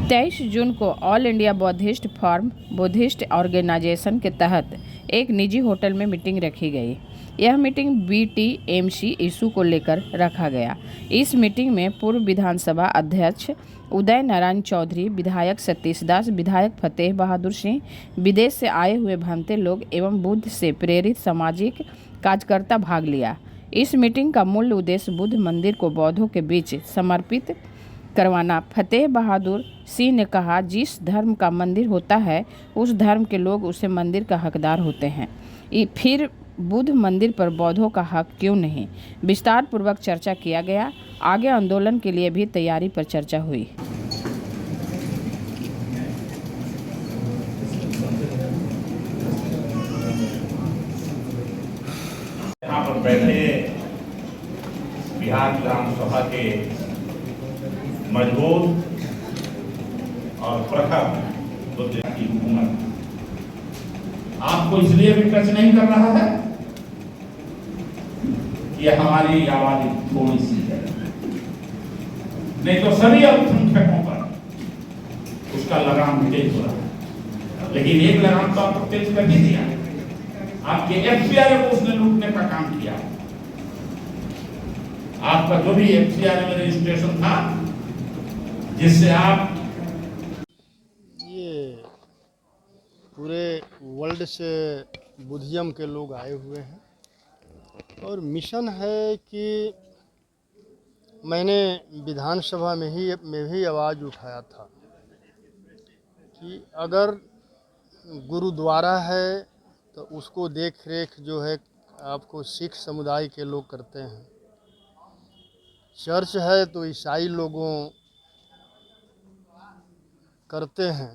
23 जून को All India Buddhist forum Buddhist organization के तहत एक निजी होटल में मीटिंग रखी गई। यह मीटिंग BTMC इशू को लेकर रखा गया। इस मीटिंग में पूर्व विधानसभा अध्यक्ष उदय नारायण चौधरी, विधायक सतीश दास, विधायक फतेह बहादुर सिंह, विदेश से आए हुए भंते लोग एवं बुद्ध से प्रेरित सामाजिक कार्यकर्ता भाग लिया। इस मीटिंग का मूल उद्देश्य बुद्ध मंदिर को बौद्धों के बीच समर्पित करवाना। फतेह बहादुर सिंह ने कहा, जिस धर्म का मंदिर होता है उस धर्म के लोग उसे मंदिर का हकदार होते हैं, फिर बुद्ध मंदिर पर बौद्धों का हक क्यों नहीं। विस्तार पूर्वक चर्चा किया गया। आगे आंदोलन के लिए भी तैयारी पर चर्चा हुई। यहाँ पर बैठे बिहार विधानसभा के मजबूत और प्रखर बुद्ध की हुकूमत आपको इसलिए भी टच नहीं कर रहा है कि हमारी आबादी थोड़ी सी है, नहीं तो सभी अल्पसंख्यकों पर उसका लगाम तेज हो रहा है। लेकिन एक लगाम तो आपको तेज कर ही दिया, आपके FCRA को उसने लूटने का काम किया। आपका जो भी FCRA में रजिस्ट्रेशन था, जिससे आप ये पूरे वर्ल्ड से बुद्धिज्म के लोग आए हुए हैं और मिशन है कि मैंने विधानसभा में भी आवाज़ उठाया था कि अगर गुरुद्वारा है तो उसको देख रेख जो है आपको सिख समुदाय के लोग करते हैं, चर्च है तो ईसाई लोगों करते हैं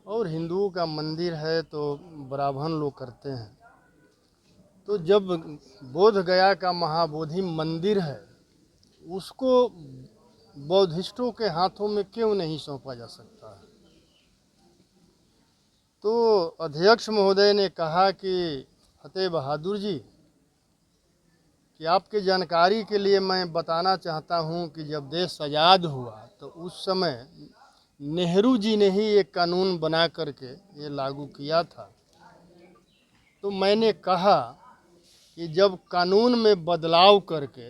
और हिंदुओं का मंदिर है तो ब्राह्मण लोग करते हैं। तो जब बोध गया का महाबोधि मंदिर है उसको बौद्धिस्टों के हाथों में क्यों नहीं सौंपा जा सकता है। तो अध्यक्ष महोदय ने कहा कि फतेह बहादुर जी कि आपके जानकारी के लिए मैं बताना चाहता हूं कि जब देश आज़ाद हुआ तो उस समय नेहरू जी ने ही एक कानून बना करके ये लागू किया था। तो मैंने कहा कि जब कानून में बदलाव करके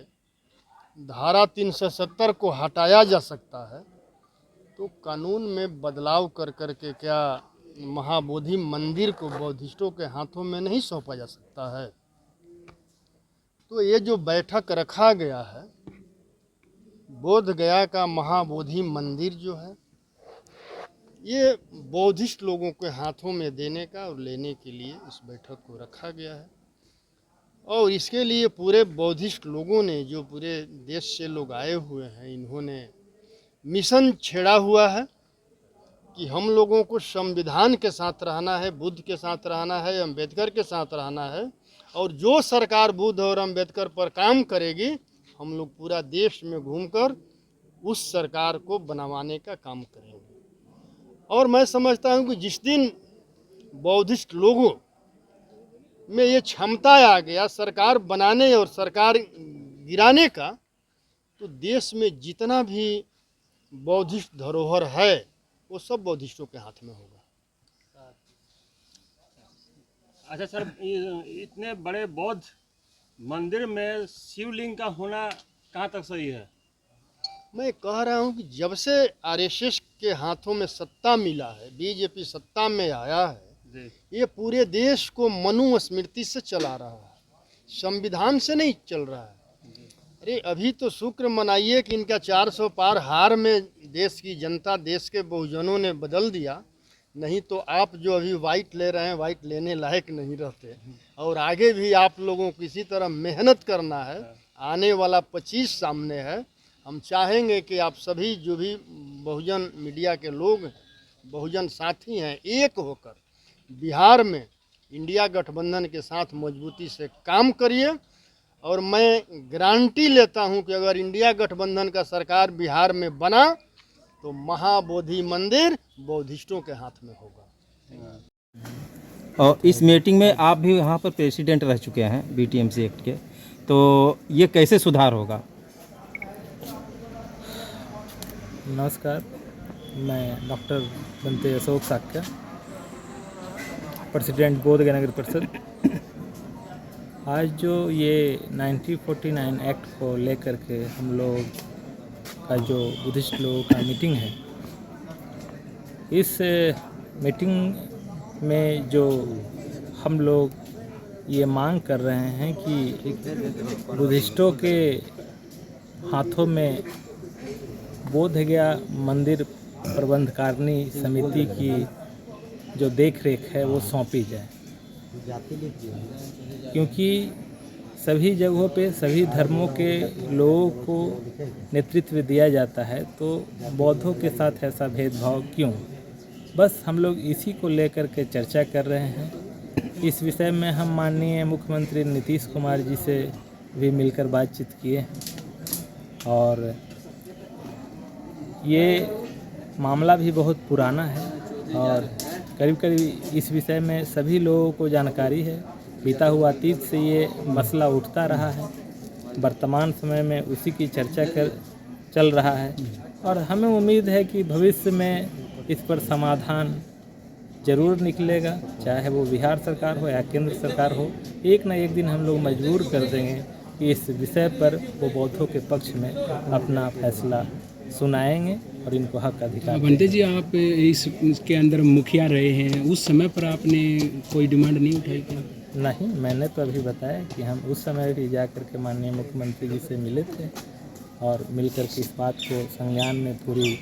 धारा 370 को हटाया जा सकता है तो कानून में बदलाव कर करके क्या महाबोधि मंदिर को बौद्धिस्टों के हाथों में नहीं सौंपा जा सकता है। तो ये जो बैठक रखा गया है, बोध गया का महाबोधि मंदिर जो है ये बौद्धिस्ट लोगों के हाथों में देने का और लेने के लिए इस बैठक को रखा गया है। और इसके लिए पूरे बौद्धिस्ट लोगों ने, जो पूरे देश से लोग आए हुए हैं, इन्होंने मिशन छेड़ा हुआ है कि हम लोगों को संविधान के साथ रहना है, बुद्ध के साथ रहना है, अम्बेडकर के साथ रहना है। और जो सरकार बुद्ध और अम्बेडकर पर काम करेगी, हम लोग पूरा देश में घूमकर उस सरकार को बनवाने का काम करेंगे। और मैं समझता हूं कि जिस दिन बौद्धिस्ट लोगों में ये क्षमता आ गया सरकार बनाने और सरकार गिराने का, तो देश में जितना भी बौद्धिस्ट धरोहर है वो सब बौद्धिस्टों के हाथ में होगा। अच्छा सर, इतने बड़े बौद्ध मंदिर में शिवलिंग का होना कहाँ तक सही है? मैं कह रहा हूं कि जब से RSS के हाथों में सत्ता मिला है, BJP सत्ता में आया है, ये पूरे देश को मनुस्मृति से चला रहा है, संविधान से नहीं चल रहा है। अरे अभी तो शुक्र मनाइए कि इनका 400 पार हार में देश की जनता, देश के बहुजनों ने बदल दिया, नहीं तो आप जो अभी वाइट ले रहे हैं वाइट लेने लायक नहीं रहते। और आगे भी आप लोगों को इसी तरह मेहनत करना है। आने वाला 25 सामने है। हम चाहेंगे कि आप सभी जो भी बहुजन मीडिया के लोग, बहुजन साथी हैं, एक होकर बिहार में इंडिया गठबंधन के साथ मजबूती से काम करिए। और मैं गारंटी लेता हूं कि अगर इंडिया गठबंधन का सरकार बिहार में बना तो महाबोधि मंदिर बौद्धिस्टों के हाथ में होगा। और इस मीटिंग में आप भी यहाँ पर प्रेसिडेंट रह चुके हैं BTMC एक्ट के, तो ये कैसे सुधार होगा? नमस्कार। मैं डॉक्टर बनते अशोक साक्या, प्रेसिडेंट बोधगया नगर परिषद। आज जो ये 1949 एक्ट को लेकर के हम लोग का जो बुद्धिस्ट लोगों का मीटिंग है, इस मीटिंग में जो हम लोग ये मांग कर रहे हैं कि बुद्धिस्टों के हाथों में बोधगया मंदिर प्रबंधकारिणी समिति की जो देख रेख है वो सौंपी जाए, क्योंकि सभी जगहों पे सभी धर्मों के लोगों को नेतृत्व दिया जाता है, तो बौद्धों के साथ ऐसा भेदभाव क्यों? बस हम लोग इसी को लेकर के चर्चा कर रहे हैं। इस विषय में हम माननीय मुख्यमंत्री नीतीश कुमार जी से भी मिलकर बातचीत किए हैं और ये मामला भी बहुत पुराना है और करीब करीब इस विषय में सभी लोगों को जानकारी है। बीता हुआ अतीत से ये मसला उठता रहा है, वर्तमान समय में उसी की चर्चा चल रहा है और हमें उम्मीद है कि भविष्य में इस पर समाधान जरूर निकलेगा, चाहे वो बिहार सरकार हो या केंद्र सरकार हो। एक ना एक दिन हम लोग मजबूर कर देंगे कि इस विषय पर वो बौद्धों के पक्ष में अपना फैसला सुनाएंगे और इनको हक अधिकार। बंटे जी, आप इसके अंदर मुखिया रहे हैं, उस समय पर आपने कोई डिमांड नहीं उठाई क्या? नहीं, मैंने तो अभी बताया कि हम उस समय भी जा कर के माननीय मुख्यमंत्री जी से मिले थे और मिलकर के इस बात को संज्ञान में पूरी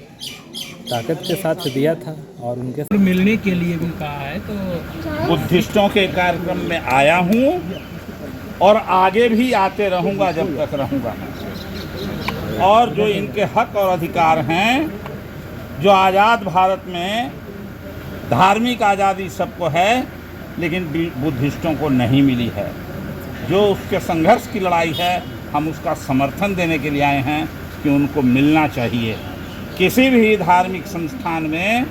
ताकत के साथ दिया था और उनके मिलने के लिए भी कहा है। तो बुद्धिस्टों के कार्यक्रम में आया हूँ और आगे भी आते रहूँगा जब तक रहूँगा। और जो इनके हक और अधिकार हैं, जो आज़ाद भारत में धार्मिक आज़ादी सबको है, लेकिन बुद्धिस्टों को नहीं मिली है। जो उसके संघर्ष की लड़ाई है, हम उसका समर्थन देने के लिए आए हैं कि उनको मिलना चाहिए। किसी भी धार्मिक संस्थान में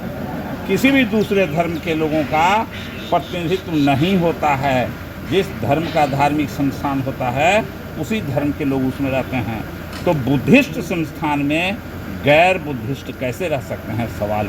किसी भी दूसरे धर्म के लोगों का प्रतिनिधित्व नहीं होता है। जिस धर्म का धार्मिक संस्थान होता है, उसी धर्म के लोग उसमें रहते हैं। तो बुद्धिस्ट संस्थान में गैर बुद्धिस्ट कैसे रह सकते हैं? सवाल